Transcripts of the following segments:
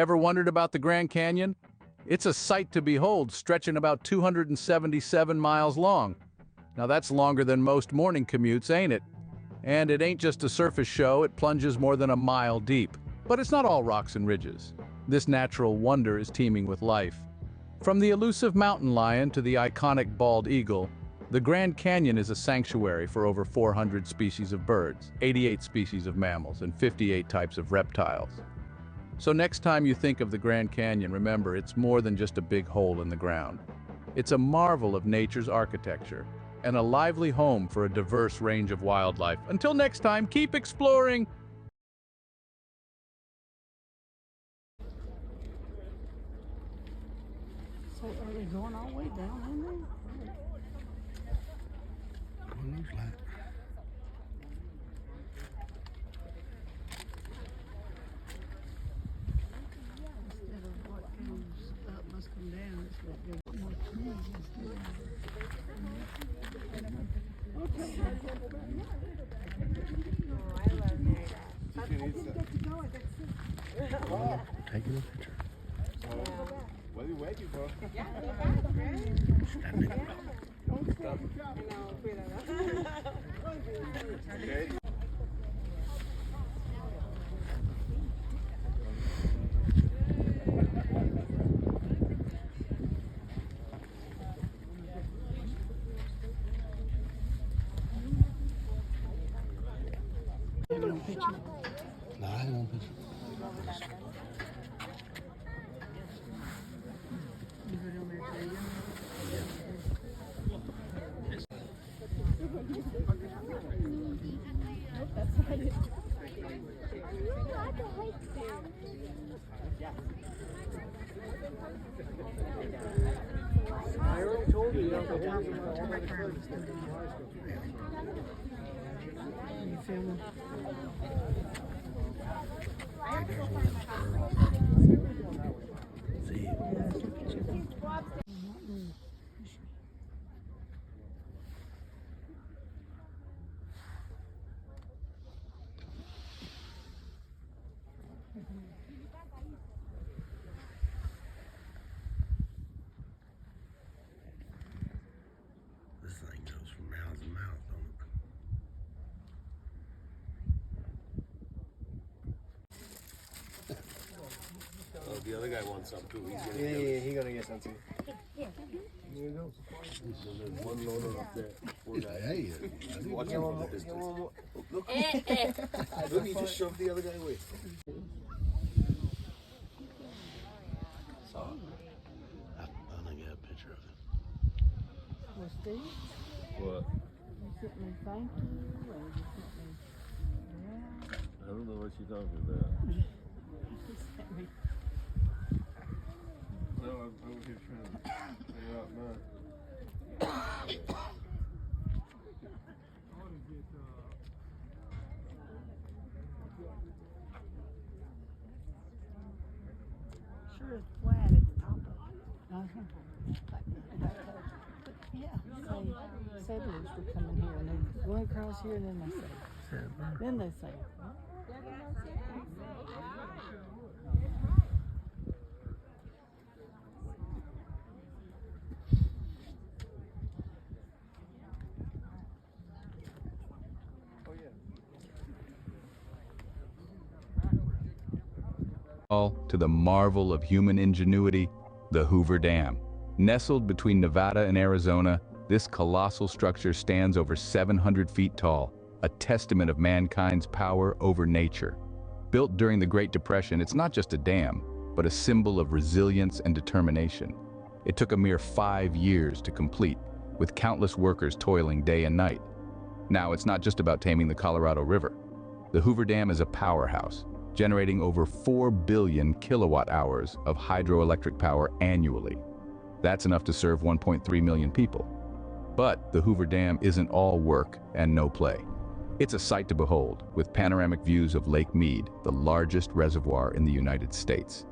Ever wondered about the Grand Canyon? It's a sight to behold, stretching about 277 miles long. Now that's longer than most morning commutes, ain't it? And it ain't just a surface show, it plunges more than a mile deep. But it's not all rocks and ridges. This natural wonder is teeming with life. From the elusive mountain lion to the iconic bald eagle, the Grand Canyon is a sanctuary for over 400 species of birds, 88 species of mammals, and 58 types of reptiles. So next time you think of the Grand Canyon, remember it's more than just a big hole in the ground. It's a marvel of nature's architecture and a lively home for a diverse range of wildlife. Until next time, keep exploring! So are they going all the way down in there? What looks like. Instead of what goes up must come down, it's what goes more trees instead. Taking a picture. What are you waiting for? Okay. No, I ain't no picture. You go down there to you. I already told you, you don't have to Turn back around. You filming? See. This thing goes from mouth to mouth, don't it? Oh, the other guy wants some too. He's gonna He gonna get some too. There you go. There's one loader up there. Poor He's guy. like, hey, Watch him from the distance. Look, look, he just shoved the other guy away. I think I got a picture of it. Well, Steve, What? you sent me thank you, or you sent me, I don't know what she's talking about. you sent me. No, I'm over here trying to figure out mine. Sure it's flat at the top of it. Yeah, say, settlers were coming here and they went across here and then they say. To the marvel of human ingenuity, the Hoover Dam. Nestled between Nevada and Arizona, this colossal structure stands over 700 feet tall, a testament of mankind's power over nature. Built during the Great Depression, it's not just a dam, but a symbol of resilience and determination. It took a mere 5 years to complete, with countless workers toiling day and night. Now, it's not just about taming the Colorado River. The Hoover Dam is a powerhouse, generating over 4 billion kilowatt hours of hydroelectric power annually. That's enough to serve 1.3 million people. But the Hoover Dam isn't all work and no play. It's a sight to behold, with panoramic views of Lake Mead, the largest reservoir in the United States.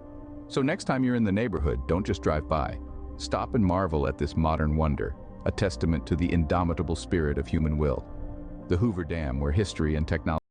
So next time you're in the neighborhood, don't just drive by. Stop and marvel at this modern wonder, a testament to the indomitable spirit of human will. The Hoover Dam, where history and technology